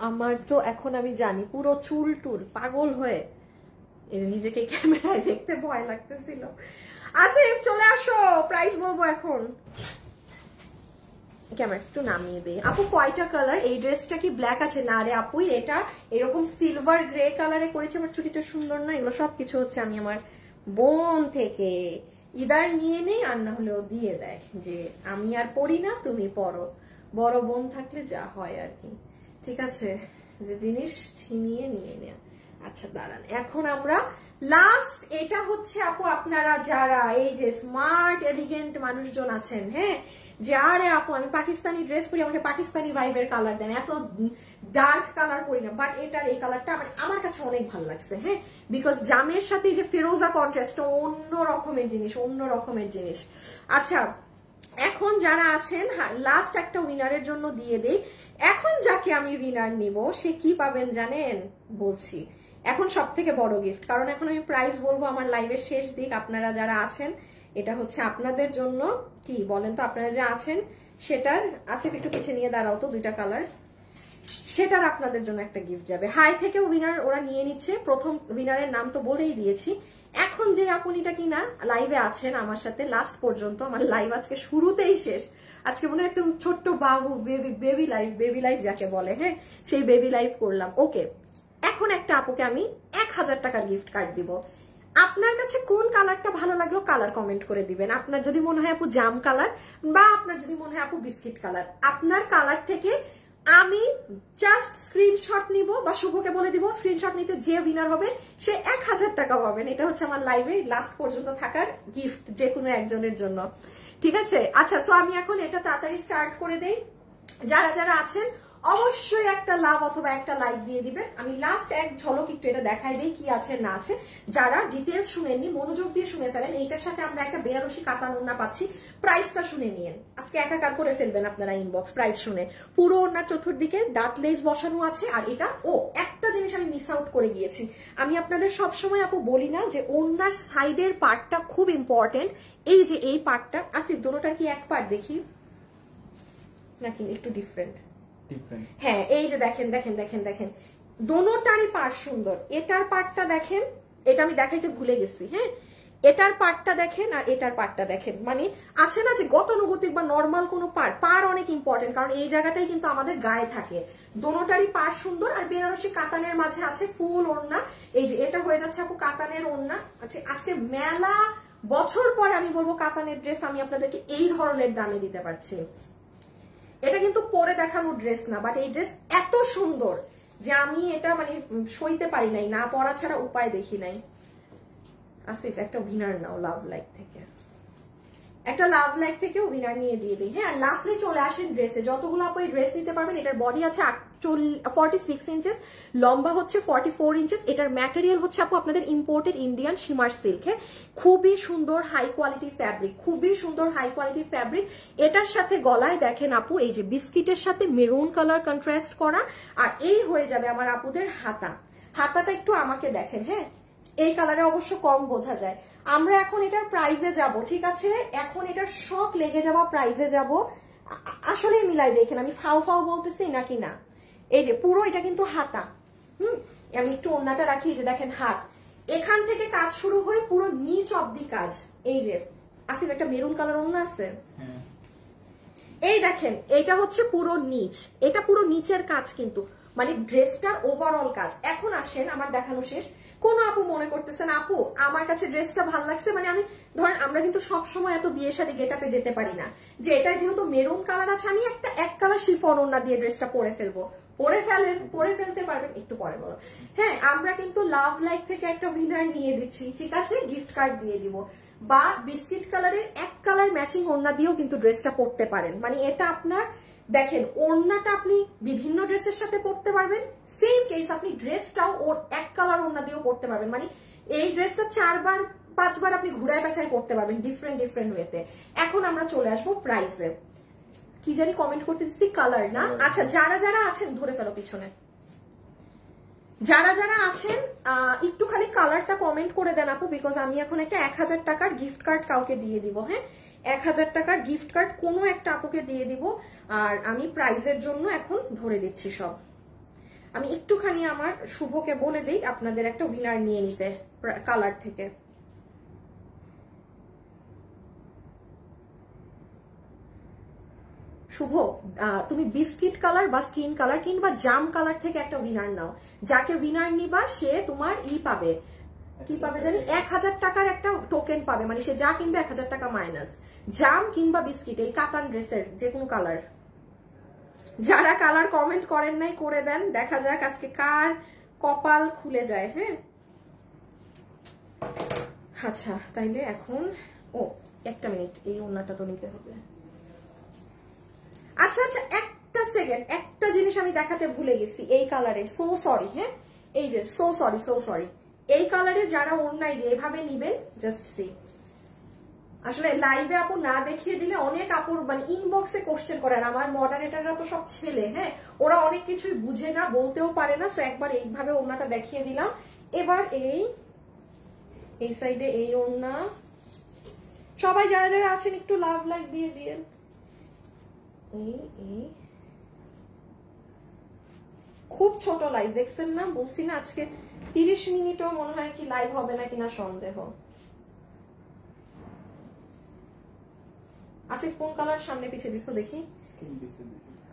আমার তো এখন আমি জানি পুরো চুল টুল পাগল হয়ে নিজেকে ক্যামেরায় দেখতে ভয় লাগতেছিল। আসিফ চলে আসো, প্রাইস বলবো এখন। ক্যামেরা একটু নামিয়ে দেই। আপু কয়টা কালার? এই ড্রেসটা কি ব্ল্যাক আছে? না রে আপু, এটা এরকম সিলভার গ্রে কালারে করেছে। আমার চুটিটা সুন্দর না? এগুলো সবকিছু হচ্ছে আমি আমার বোন থেকে ইদার নিয়ে নেই, আর না হলেও দিয়ে দেয় যে আমি আর পরি না তুমি পরো। বড় বোন থাকলে যা হয় আর কি, ঠিক আছে, যে জিনিস ছিনিয়ে নিয়ে নেয়া। আচ্ছা দাঁড়ান, এখন আমরা লাস্ট, এটা হচ্ছে আপু আপনারা যারা এই যে স্মার্ট এলিগেন্ট মানুষজন আছেন, হ্যাঁ, যে আরে আপু আমি পাকিস্তানি ড্রেস পরি, আমাকে পাকিস্তানি ভাইবের কালার দেন, এত ডার্ক কালার পরি না। বাট এটার এই কালারটা আমার কাছে অনেক ভালো লাগছে, হ্যাঁ, বিকজ জামের সাথে যে ফিরোজা কন্ট্রাস্ট অন্য রকমের জিনিস, অন্য রকমের জিনিস। আচ্ছা এখন যারা আছেন, লাস্ট একটা উইনারের জন্য দিয়ে দেই। এখন যাকে আমি উইনার নিব সে কি পাবেন জানেন? বলছি, এখন সব থেকে বড় গিফট, কারণ এখন আমি প্রাইস বলবো আমার লাইভের শেষ দিক। আপনারা যারা আছেন এটা হচ্ছে আপনাদের জন্য। কি বলেন তো, আপনারা যে আছেন সেটার, আসিফ একটু পিছিয়ে নিয়ে দাঁড়াও তো, দুইটা কালার, সেটার আপনাদের জন্য একটা গিফট যাবে। হাই থেকেও উইনার ওরা নিয়ে নিচ্ছে, প্রথম উইনারের নাম তো বলেই দিয়েছি। এখন যে আপনিটা কিনা লাইভে আছেন আমার সাথে লাস্ট পর্যন্ত, আমার লাইভ আজকে শুরুতেই শেষ, আজকে মনে হয় একদম ছোট্ট বাবু বেবি লাইভ যাকে বলে, হ্যাঁ সেই বেবি লাইভ করলাম। ওকে, এখন একটা আপুকে আমি 1000 টাকার গিফট কার্ড দিব। আপনার কাছে কোন কালারটা ভালো লাগলো কালার কমেন্ট করে দিবেন। আপনার যদি মনে হয় আপু জাম কালার, বা আপনার যদি মনে হয় আপু বিস্কিট কালার, আপনার কালার থেকে আমি জাস্ট স্ক্রিনশট নিব বা শুভকে বলে দিব স্ক্রিনশট নিতে, যে উইনার হবে সে 1000 টাকা পাবেন। এটা হচ্ছে আমার লাইভে লাস্ট পর্যন্ত থাকার গিফট যে কোনো একজনের জন্য, ঠিক আছে? আচ্ছা, সো আমি এখন এটা তাড়াতাড়ি স্টার্ট করে দেই। যারা যারা আছেন অবশ্যই একটা লাভ অথবা একটা লাইক দিয়ে দিবেন। আমি লাস্ট এক ঝলক একটু এটা দেখাই দেই কি আছে না আছে। যারা ডিটেলস শুনেননি মনোযোগ দিয়ে শুনে ফেলেন। এইটার সাথে আমরা একটা বেনারসি কাতান ওড়না পাচ্ছি, প্রাইসটা শুনে নিয়েন, আজকে একাকার করে ফেলবেন আপনারা ইনবক্স প্রাইস শুনে। পুরো ওড়নার চতুর্দিকে ডাট লেস বসানো আছে। আর এটা একটা জিনিস আমি মিস আউট করে গিয়েছি, আমি আপনাদের সবসময় আপু বলি না যে ওড়নার সাইডের পার্টটা খুব ইম্পর্টেন্ট। এই যে এই পার্টটা, আসিফ দোনোটার কি এক পার্ট দেখি নাকি একটু ডিফারেন্ট? হ্যাঁ, এই যে দেখেন দেখেন দেখেন দেখেন, দোনোটারই পার্ট সুন্দর। এটার পার্টটা দেখেন, এটা আমি দেখাইতে ভুলে গেছি, হ্যাঁ এটার পার্টটা দেখেন আর এটার পার্টটা দেখেন। মানে আছে না যে গতানুগতিক বা নর্মাল কোনো পার্ট অনেক ইম্পর্টেন্ট, কারণ এই জায়গাটাই কিন্তু আমাদের গায়ে থাকে। দোনোটারই পার্ট সুন্দর। আর বেনারসি কাতানের মাঝে আছে ফুল ওড়না। এই যে এটা হয়ে যাচ্ছে আপু কাতানের ওড়না। আচ্ছা, আজকে মেলা বছর পরে আমি বলবো কাতানের ড্রেস আমি আপনাদেরকে এই ধরনের দামে দিতে পারছি। এটা কিন্তু পরে দেখানোর ড্রেস না, বাট এই ড্রেস এত সুন্দর যে আমি এটা মানে সইতে পারি নাই, না পরা ছাড়া উপায় দেখি নাই। আসিফ একটা উইনার নাও লাভ লাইক থেকে, একটা লাভ লাইক থেকে উইনার নিয়ে দিয়ে দিই। হ্যাঁ, লাস্টলি চলে আসেন ড্রেসে। যতগুলো আপু এই ড্রেস নিতে পারবেন, এটার বডি আছে 46 ইঞ্চেস, লম্বা হচ্ছে 44 ইঞ্চেস। এটার ম্যাটেরিয়াল হচ্ছে আপু আপনাদের ইম্পোর্টেড ইন্ডিয়ান শিমার সিল্ক। খুবই সুন্দর হাই কোয়ালিটি ফ্যাব্রিক, খুবই সুন্দর হাই কোয়ালিটি ফ্যাব্রিক। এটার সাথে গলায় দেখেন আপু এই যে বিস্কিটের সাথে মেরুন কালার কন্ট্রাস্ট করা। আর এই হয়ে যাবে আমার আপুদের হাতাটা একটু আমাকে দেখেন, হ্যাঁ এই কালারে অবশ্য কম বোঝা যায়। আমরা এখন এটার প্রাইজে যাব, ঠিক আছে? এখন এটার শক লেগে যাওয়া প্রাইজে যাব। আসলে মিলাই দেখেন আমি ফাও বলতেছি নাকি না। এই যে পুরো এটা কিন্তু হাতা, আমি একটু ওড়নাটা রাখি, যে দেখেন হাত, এখান থেকে কাজ শুরু হয়ে পুরো নিচ অব্দি কাজ। এই যে আসিফ একটা মেরুন কালার ওড়না আছে, এই দেখেন এইটা হচ্ছে পুরো নিচ, এটা পুরো নিচের কাজ কিন্তু, মানে ড্রেসটার ওভারঅল কাজ। এখন আসেন, আমার দেখানো শেষ। কোন আপু মনে করতেছেন আপু আমার কাছে ড্রেসটা ভালো লাগছে, মানে আমি ধরেন আমরা কিন্তু সবসময় এত বিয়ের সাথে গেটআপে যেতে পারি না, যে এটা যেহেতু মেরুন কালার আছে আমি একটা এক কালার শিফন ওড়না দিয়ে ড্রেসটা পরে ফেলবো। পরে ফেলতে পারবেন, একটু পরে বলো। হ্যাঁ, আমরা কিন্তু লাভ লাইক থেকে একটা উইনার নিয়ে দিচ্ছি, ঠিক আছে? গিফট কার্ড দিয়ে দিব। বা বিস্কিট কালারের এক কালার ম্যাচিং ওড়না দিয়েও কিন্তু ড্রেসটা পরতে পারেন। মানে এটা আপনার দেখেন, ওড়নাটা আপনি বিভিন্ন ড্রেসের সাথে পরতে পারবেন, সেম কেস আপনি ড্রেসটাও ওর এক কালার ওড়না দিয়েও পরতে পারবেন। মানে এই ড্রেসটা 4-5 বার আপনি ঘুরায় বেচায় পরতে পারবেন ডিফারেন্ট ওয়েতে। এখন আমরা চলে আসবো প্রাইসে। কি জানি কমেন্ট করতে দিচ্ছি, কালার না। আচ্ছা, যারা যারা আছেন ধরে ফেলো পিছনে, যারা যারা আছেন একটু খালি কালারটা কমেন্ট করে দেন আপু, বিকজ আমি এখন একটা 1000 টাকার গিফট কার্ড কাউকে দিয়ে দিব। হ্যাঁ, 1000 টাকার গিফট কার্ড কোনো একটা আপুকে দিয়ে দিব। আর আমি প্রাইজের জন্য এখন ধরে দিচ্ছি সব। আমি একটুখানি আমার শুভকে বলে দিই আপনাদের একটা উইনার নিয়ে নিতে কালার থেকে। শুভ, তুমি বিস্কিট কালার বা স্কিন কালার কিংবা জাম কালার থেকে একটা উইনার নাও। যাকে উইনার নিবা সে তোমার পাবে, কি পাবে জানি, 1000 টাকার একটা টোকেন পাবে। মানে সে যা কিনবে 1000 টাকা মাইনাস। জাম কিংবা বিস্কিট, এই কাতান ড্রেসের যে কোনো কালার। যারা কালার কমেন্ট করেন নাই করে দেন, দেখা যাক আজকে কার কপাল খুলে যায়। হ্যাঁ, আচ্ছা তাইলে এখন একটা মিনিট, এই ওড়নাটা তো নিতে হবে। আচ্ছা একটা সেকেন্ড, একটা জিনিস আমি দেখাতে ভুলে গেছি এই কালারে, সো সরি। হ্যাঁ, এই যে সো সরি এই কালারে যারা ওড়নায় যে এভাবে নিবেন, জাস্ট সি। আসলে লাইভে আপু না দেখিয়ে দিলে অনেক আপুর মানে ইনবক্সে কোশ্চেন করে, আর আমার মডারেটররা তো সব ছেলে, হ্যাঁ ওরা অনেক কিছুই বুঝে না, বলতেও পারে না। সো একবার এইভাবে ওড়নাটা দেখিয়ে দিলাম, এবার এই সাইডে এই ওড়না, সবাই যারা যারা আছেন একটু লাভ লাইক দিয়ে দিয়েন। খুব ছোট লাইভ দেখছেন না, বলছি না আজকে 30 মিনিটও মনে হয় কি লাইভ হবে না কিনা সন্দেহ। আসিফ কোন কালার সামনে পিছিয়ে দিছো দেখি?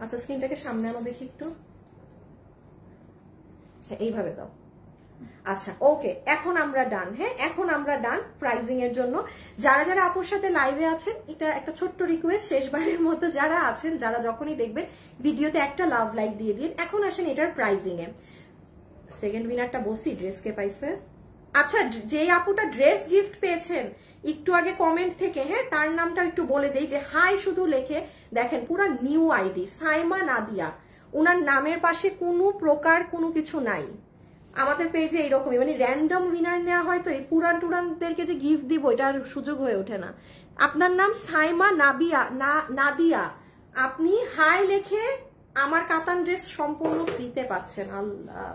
আচ্ছা স্ক্রিনটাকে সামনে আনো দেখি একটু, হ্যাঁ এইভাবে দাও। আচ্ছা ওকে, এখন আমরা ডান। হ্যাঁ এখন আমরা ডান প্রাইজিং এর জন্য। যারা যারা আপুর সাথে লাইভে আছেন, এটা একটা ছোট্ট রিকোয়েস্ট, শেষবারের মতো যারা আছেন, যারা যখনই দেখবেন ভিডিওতে একটা লাভ লাইক দিয়ে দিন। এখন আসেন এটার প্রাইজিং এ। সেকেন্ড উইনারটা বলছি ড্রেস কে পাইছে। আচ্ছা যে আপুটা ড্রেস গিফট পেয়েছেন একটু আগে কমেন্ট থেকে, হ্যাঁ তার নামটা একটু বলে দেই, যে হাই শুধু লেখে দেখেন, পুরো নিউ আইডি সাইমা নাদিয়া, উনার নামের পাশে কোনো প্রকার কোনো কিছু নাই। আমাদের পেজে এইরকমই মানে র্যান্ডম উইনার নেওয়া হয়, তো এই পুরান টুরানদেরকে যে গিফট দিব এটার সুযোগ হয়ে ওঠে না। আপনার নাম সাইমা নাদিয়া, আপনি হাই লেখে আমার কাতান ড্রেস সম্পূর্ণ ফ্রিতে পাচ্ছেন। আল্লাহ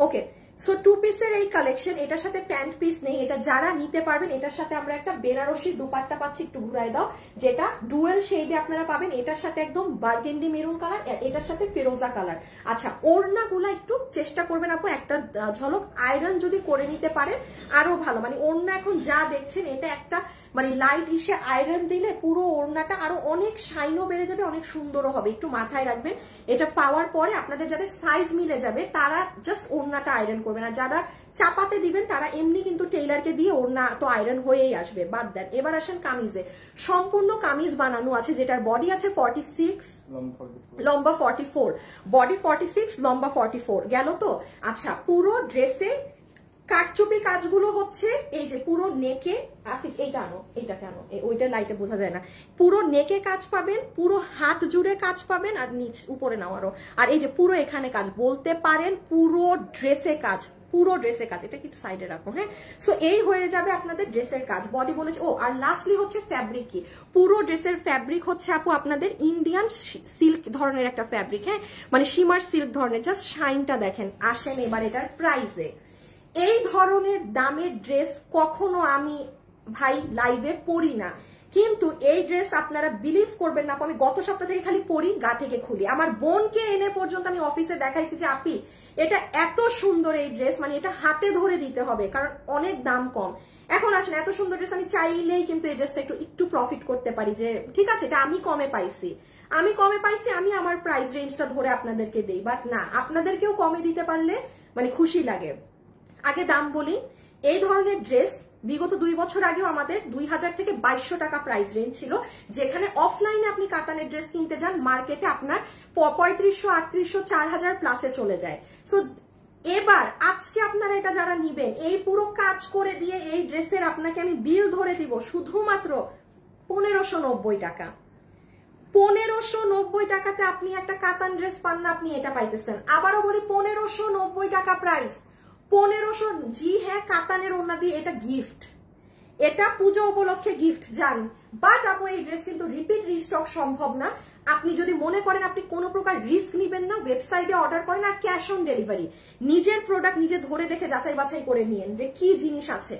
ওকে, সো 2 পিসের এই কালেকশন, এটার সাথে প্যান্ট পিস নেই, এটা যারা নিতে পারবেন এটার সাথে আমরা একটা বেনারসি দুপাট্টা পাচ্ছি, একটু ঘুরাই দাও, যেটা ডুয়েল শেডে আপনারা পাবেন। এটার সাথে একদম বার্গেন্ডি মেরুন কালার, এটার সাথে ফিরোজা কালার। আচ্ছা ওড়নাগুলা একটু চেষ্টা করবেন আপু একটা ঝলক আয়রন যদি করে নিতে পারেন আরো ভালো। মানে ওড়না এখন যা দেখছেন এটা একটা মানে লাইট ইসে আয়রন দিলে পুরো ওড়নাটা আরো অনেক শাইনও বেড়ে যাবে, অনেক সুন্দরও হবে। একটু মাথায় রাখবেন, এটা পাওয়ার পরে আপনাদের যাদের সাইজ মিলে যাবে তারা জাস্ট ওড়নাটা আয়রন করবেন, আর যারা চাপাতে দিবেন তারা এমনি কিন্তু টেইলারকে দিয়ে ওড়না তো আয়রন হয়েই আসবে, বাদ দেন। এবার আসেন কামিজে, সম্পূর্ণ কামিজ বানানো আছে, যেটার বডি আছে 46, লম্বা 44, বডি 46, লম্বা 44 গেল তো। আচ্ছা পুরো ড্রেসে কাটচুপি কাজগুলো হচ্ছে এই যে পুরো নেকে, আসিফ এইটা আনো, এইটা কেন ওইটা লাইটে বোঝা যায় না, পুরো নেকে কাজ পাবেন, পুরো হাত জুড়ে কাজ পাবেন, আর নিচ উপরে নাও আরো, আর এই যে পুরো এখানে কাজ, বলতে পারেন পুরো ড্রেসে কাজ, পুরো ড্রেসে কাজ। এটা কিন্তু সাইডে রাখো, হ্যাঁ। সো এই হয়ে যাবে আপনাদের ড্রেসের কাজ, বডি বলেছে। ও আর লাস্টলি হচ্ছে ফ্যাব্রিক কি, পুরো ড্রেসের ফ্যাব্রিক হচ্ছে আপু আপনাদের ইন্ডিয়ান সিল্ক ধরনের একটা ফ্যাব্রিক, হ্যাঁ মানে শিমার সিল্ক ধরনের, জাস্ট শাইনটা দেখেন। আসেন এবার এটার প্রাইসে, এই ধরনের দামের ড্রেস কখনো আমি ভাই লাইভে পরি না, কিন্তু এই ড্রেস আপনারা বিলিভ করবেন না, আমি গত সপ্তাহ থেকে খালি পরি, গা থেকে খুলি। আমার বোনকে এনে পর্যন্ত আমি অফিসে দেখাইছি যে আপি এটা এত সুন্দর এই ড্রেস, মানে এটা হাতে ধরে দিতে হবে কারণ অনেক দাম কম। এখন আসেন এত সুন্দর ড্রেস আমি চাইলেই কিন্তু এই ড্রেসটা একটু প্রফিট করতে পারি, যে ঠিক আছে এটা আমি কমে পাইছি, আমি আমার প্রাইস রেঞ্জটা ধরে আপনাদেরকে দেই, বাট না আপনাদেরকেও কমে দিতে পারলে মানে খুশি লাগে। আগে দাম বলি, এই ধরনের ড্রেস বিগত 2 বছর আগেও আমাদের 2000 থেকে 2200 টাকা প্রাইস রেঞ্জ ছিল, যেখানে অফলাইনে আপনি কাতানের ড্রেস কিনতে যান মার্কেটে আপনার 3500, 3800, 4000 প্লাসে চলে যায়। সো এবার আজকে আপনারা এটা যারা নিবেন, এই পুরো কাজ করে দিয়ে এই ড্রেসের আপনাকে আমি বিল ধরে দিব শুধুমাত্র 1590 টাকা। 1590 টাকাতে আপনি একটা কাতান ড্রেস পান না, আপনি এটা পাইতেছেন। আবারও বলি 1590 টাকা প্রাইস, 1500। জি হ্যাঁ কাতানের ওড়না দিয়ে এটা গিফট, এটা পুজো উপলক্ষে গিফট জান, বাট আপু এই ড্রেস কিন্তু রিপিট রিস্টক সম্ভব না। আপনি যদি মনে করেন আপনি কোনো প্রকার রিস্ক নিবেন না, ওয়েবসাইটে অর্ডার করেন, আর ক্যাশ অন ডেলিভারি, নিজের প্রোডাক্ট নিজে ধরে দেখে যাচাই বাছাই করে নিয়েন যে কি জিনিস আছে,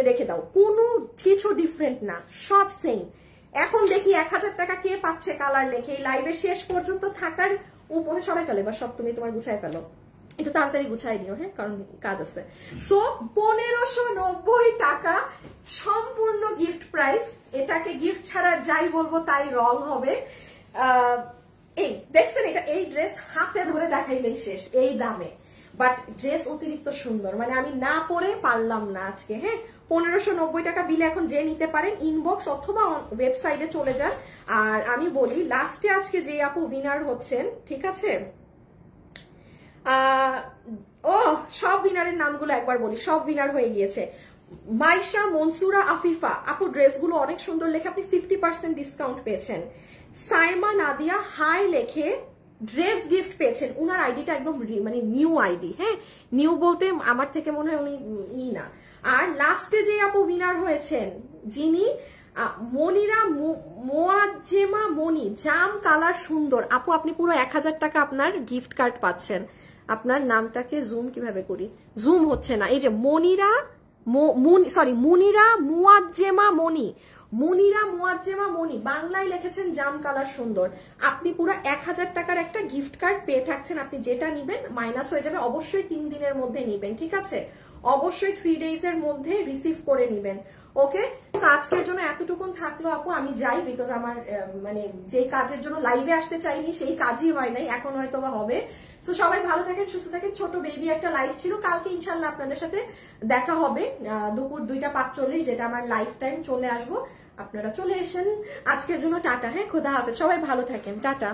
রেখে দাও, কোনো কিছু ডিফারেন্ট না, সব সেম। এখন দেখি 1000 টাকা কে পাচ্ছে কালার লেখে, এই লাইভের শেষ পর্যন্ত থাকার উপরে সবাই ফেলে, এবার সব তুমি তোমার গুছাই ফেলো, একটু তাড়াতাড়ি গুছাই নিও, হ্যাঁ কারণ কাজ আছে। সো 1590 টাকা সম্পূর্ণ গিফট প্রাইস, এটাকে গিফট ছাড়া যাই বলবো তাই রং হবে। এই দেখছেন এটা, এই ড্রেস হাতে ধরে দেখাইলেই শেষ এই দামে, বাট ড্রেস অতিরিক্ত সুন্দর, মানে আমি না পরে পারলাম না আজকে, হ্যাঁ। 1590 টাকা বিলে এখন যে নিতে পারেন ইনবক্স অথবা ওয়েবসাইটে চলে যান। আর আমি বলি লাস্টে আজকে যে আপু উইনার হচ্ছেন, ঠিক আছে, ও সব উইনারের নামগুলো একবার বলি, সব উইনার হয়ে গিয়েছে। মাইশা মনসুরা আফিফা আপু ড্রেসগুলো অনেক সুন্দর লেখে, আপনি 50% ডিসকাউন্ট পেয়েছেন। সাইমা নাদিয়া হাই লেখে ড্রেস গিফট পেয়েছেন, উনার আইডিটা একদম মানে নিউ আইডি, হ্যাঁ নিউ বলতে আমার থেকে মনে হয় উনি ই না। আর লাস্টে যে আপু উইনার হয়েছেন যিনি মনিরা মোয়াজ্জেমা মনি, জাম কালার সুন্দর আপু, আপনি পুরো 1000 টাকা আপনার গিফট কার্ড পাচ্ছেন। আপনার নামটাকে জুম কিভাবে করি, জুম হচ্ছে না। এই যে মুনিরা মুয়াজ্জেমা মনি, মুনিরা মুয়াজ্জেমা মনি, বাংলায় লিখেছেন জাম কালার সুন্দর। আপনি পুরো 1000 টাকার একটা গিফট কার্ড পেয়ে থাকছেন। আপনি যেটা নিবেন মাইনাস হয়ে যাবে। অবশ্যই 3 দিনের মধ্যে নিবেন, ঠিক আছে? অবশ্যই 3 ডেজ এর মধ্যে রিসিভ করে নিবেন। ওকে, আজকের জন্য এতটুকুন থাকলো আপু, আমি যাই, বিকজ আমার মানে যে কাজের জন্য লাইভে আসতে চাইনি সেই কাজই হয় নাই, এখন হয়তো বা হবে। সো সবাই ভালো থাকেন, সুস্থ থাকেন। ছোট বেবি একটা লাইভ ছিল, কালকে ইনশাল্লাহ আপনাদের সাথে দেখা হবে দুপুর 2:45, যেটা আমার লাইফ টাইম চলে আসবো, আপনারা চলে এসেন। আজকের জন্য টাটা, হ্যাঁ, খোদা হাফেজ, সবাই ভালো থাকেন, টাটা।